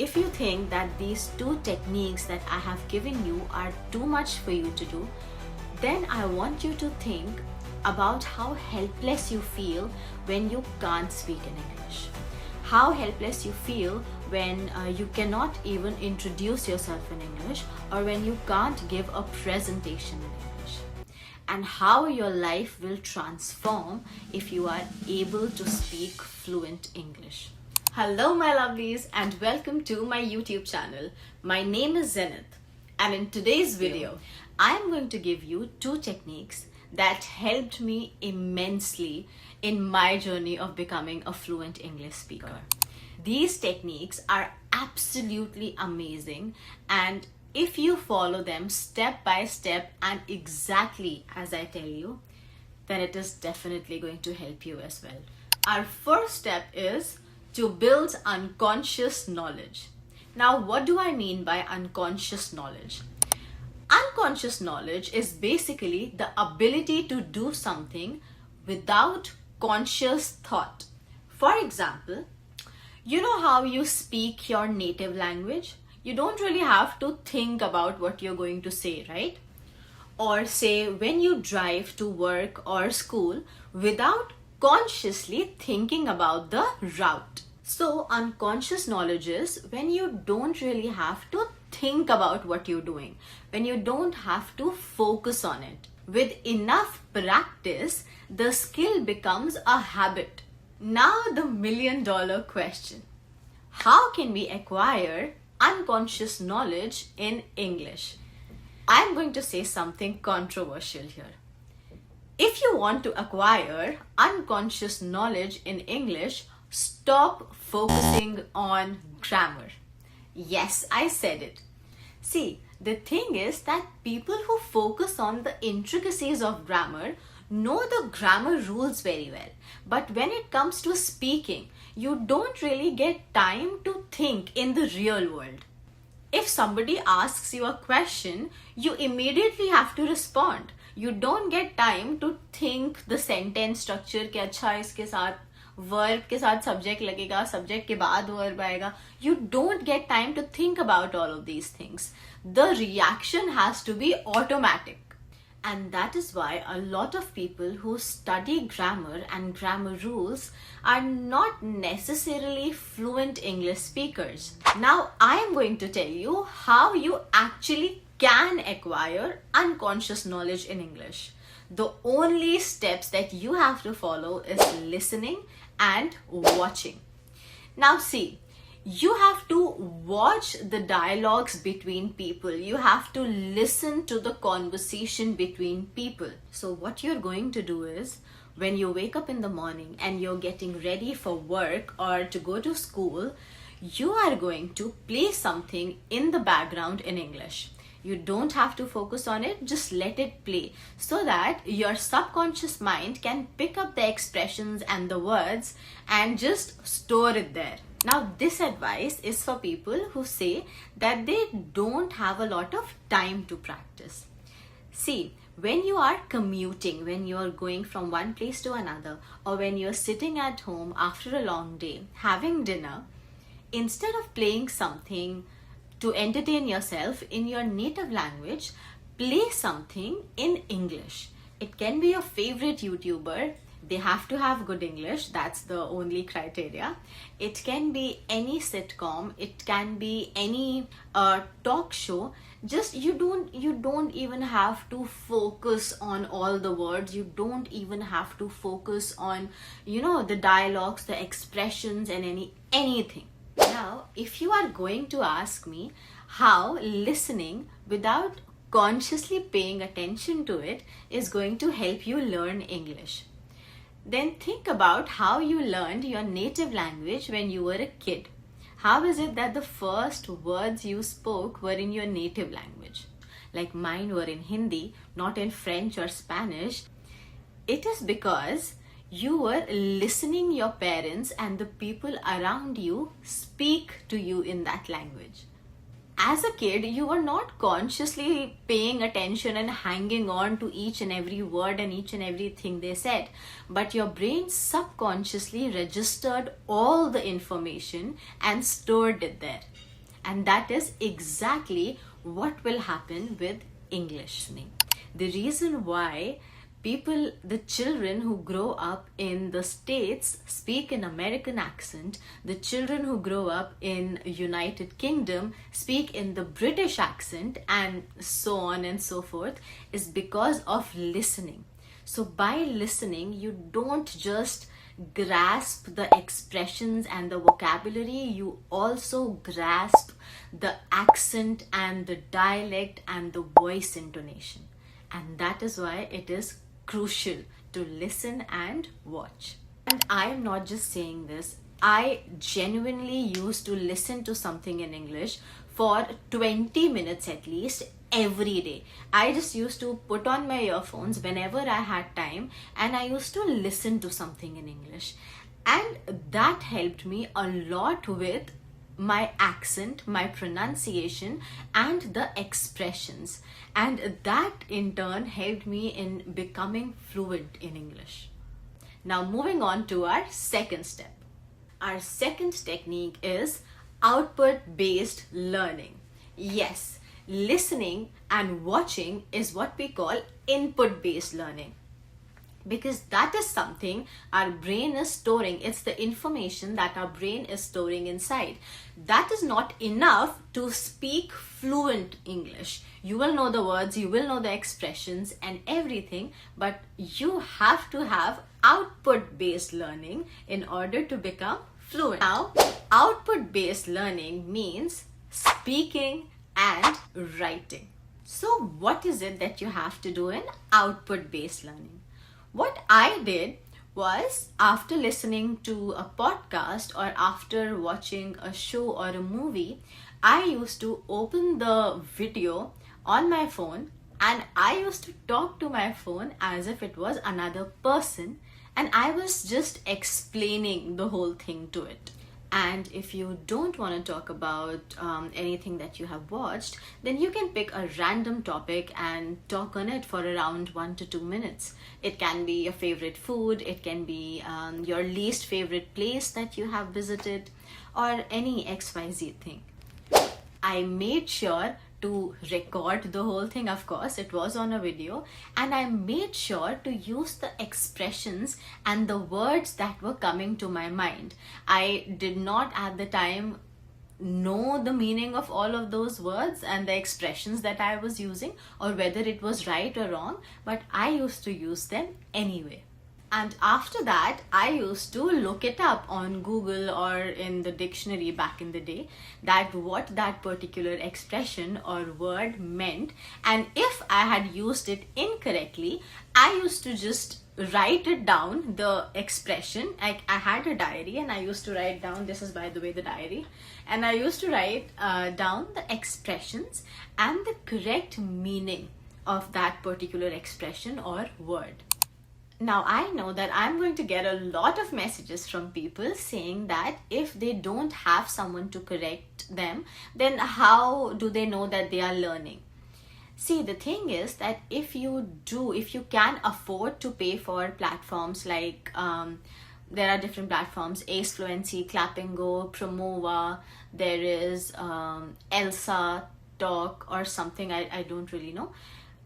If you think that these two techniques that I have given you are too much for you to do, then I want you to think about how helpless you feel when you can't speak in English. How helpless you feel when you cannot even introduce yourself in English, or when you can't give a presentation in English. And how your life will transform if you are able to speak fluent English. Hello my lovelies, and welcome to my YouTube channel. My name is Zenith, and in today's video I am going to give you two techniques that helped me immensely in my journey of becoming a fluent English speaker. These techniques are absolutely amazing, and if you follow them step by step and exactly as I tell you, then it is definitely going to help you as well. Our first step is to build unconscious knowledge. Now, what do I mean by unconscious knowledge? Unconscious knowledge is basically the ability to do something without conscious thought. For example, you know how you speak your native language? You don't really have to think about what you're going to say, right? Or say when you drive to work or school without consciously thinking about the route. So unconscious knowledge is when you don't really have to think about what you're doing, when you don't have to focus on it. With enough practice, the skill becomes a habit. Now the million-dollar question: how can we acquire unconscious knowledge in English? I'm going to say something controversial here. If you want to acquire unconscious knowledge in English, stop focusing on grammar. Yes, I said it. See, the thing is that people who focus on the intricacies of grammar know the grammar rules very well. But when it comes to speaking, you don't really get time to think in the real world. If somebody asks you a question, you immediately have to respond. You don't get time to think the sentence structure कि अच्छा इसके साथ verb के साथ subject लगेगा, subject के बाद verb आएगा. You don't get time to think about all of these things. The reaction has to be automatic. And that is why a lot of people who study grammar and grammar rules are not necessarily fluent English speakers. Now I am going to tell you how you actually can acquire unconscious knowledge in English. The only steps that you have to follow is listening and watching. Now see, you have to watch the dialogues between people. You have to listen to the conversation between people. So what you're going to do is, when you wake up in the morning and you're getting ready for work or to go to school, you are going to play something in the background in English. You don't have to focus on it, just let it play so that your subconscious mind can pick up the expressions and the words and just store it there. Now this advice is for people who say that they don't have a lot of time to practice. See, when you are commuting, when you are going from one place to another, or when you're sitting at home after a long day, having dinner, instead of playing something to entertain yourself in your native language, play something in English. It can be your favorite YouTuber. They have to have good English. That's the only criteria. It can be any sitcom. It can be any talk show. Just you don't even have to focus on all the words. You don't even have to focus on the dialogues, the expressions, and anything. Now, if you are going to ask me how listening without consciously paying attention to it is going to help you learn English, then think about how you learned your native language when you were a kid. How is it that the first words you spoke were in your native language? Like mine were in Hindi, not in French or Spanish. It is because you were listening your parents and the people around you speak to you in that language. As a kid, you were not consciously paying attention and hanging on to each and every word and each and everything they said, but your brain subconsciously registered all the information and stored it there. And that is exactly what will happen with English listening. The reason why the children who grow up in the States speak an American accent, the children who grow up in United Kingdom speak in the British accent, and so on and so forth, is because of listening. So by listening, you don't just grasp the expressions and the vocabulary, you also grasp the accent and the dialect and the voice intonation. And that is why it is crucial to listen and watch. And I am not just saying this, I genuinely used to listen to something in English for 20 minutes at least every day. I just used to put on my earphones whenever I had time and I used to listen to something in English. And that helped me a lot with my accent, my pronunciation, and the expressions. And that in turn helped me in becoming fluent in English. Now, moving on to our second step. Our second technique is output based learning. Yes, listening and watching is what we call input based learning, because that is something our brain is storing. It's the information that our brain is storing inside. That is not enough to speak fluent English. You will know the words, you will know the expressions and everything, but you have to have output based learning in order to become fluent. Now, output based learning means speaking and writing. So what is it that you have to do in output based learning? What I did was, after listening to a podcast or after watching a show or a movie, I used to open the video on my phone and I used to talk to my phone as if it was another person, and I was just explaining the whole thing to it. And if you don't want to talk about anything that you have watched, then you can pick a random topic and talk on it for around 1 to 2 minutes. It can be your favorite food, it can be your least favorite place that you have visited, or any XYZ thing. I made sure to record the whole thing, of course, it was on a video, and I made sure to use the expressions and the words that were coming to my mind. I did not at the time know the meaning of all of those words and the expressions that I was using, or whether it was right or wrong, but I used to use them anyway. And after that, I used to look it up on Google or in the dictionary back in the day, that what that particular expression or word meant. And if I had used it incorrectly, I used to just write it down, the expression. I had a diary and I used to write down, this is by the way the diary, and I used to write down the expressions and the correct meaning of that particular expression or word. Now, I know that I'm going to get a lot of messages from people saying that if they don't have someone to correct them, then how do they know that they are learning? See, the thing is that if you can afford to pay for platforms like, there are different platforms, Ace Fluency, Clap and Go, Promova, there is Elsa Talk or something, I don't really know.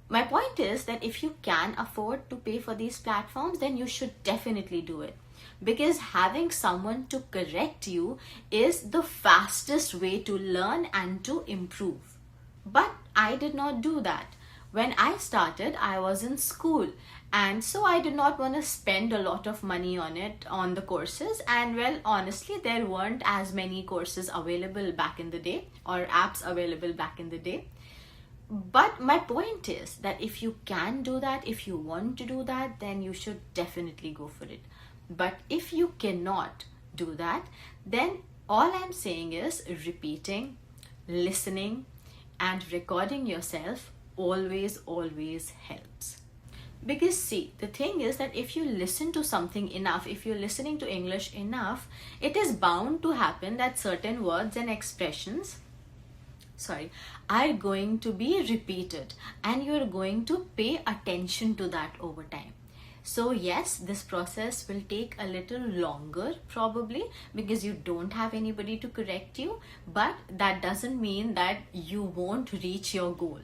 My point is that if you can afford to pay for these platforms, then you should definitely do it. Because having someone to correct you is the fastest way to learn and to improve. But I did not do that. When I started, I was in school, and so I did not want to spend a lot of money on the courses. And well, honestly, there weren't as many courses available back in the day, or apps available back in the day. But my point is that if you can do that, if you want to do that, then you should definitely go for it. But if you cannot do that, then all I'm saying is repeating, listening, and recording yourself always helps. Because see, the thing is that if you listen to something enough, if you're listening to English enough, it is bound to happen that certain words and expressions are going to be repeated, and you're going to pay attention to that over time. So yes, this process will take a little longer probably because you don't have anybody to correct you, but that doesn't mean that you won't reach your goal.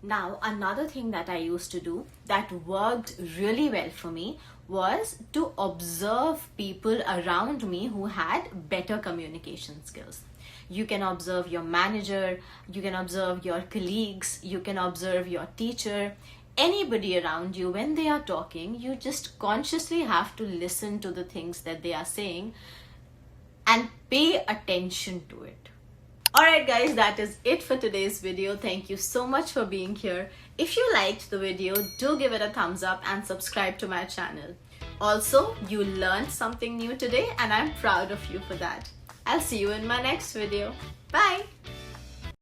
Now, another thing that I used to do that worked really well for me was to observe people around me who had better communication skills. You can observe your manager, you can observe your colleagues, you can observe your teacher, anybody around you when they are talking. You just consciously have to listen to the things that they are saying and pay attention to it. Alright guys, that is it for today's video. Thank you so much for being here. If you liked the video, do give it a thumbs up and subscribe to my channel. Also, you learned something new today and I'm proud of you for that. I'll see you in my next video. Bye!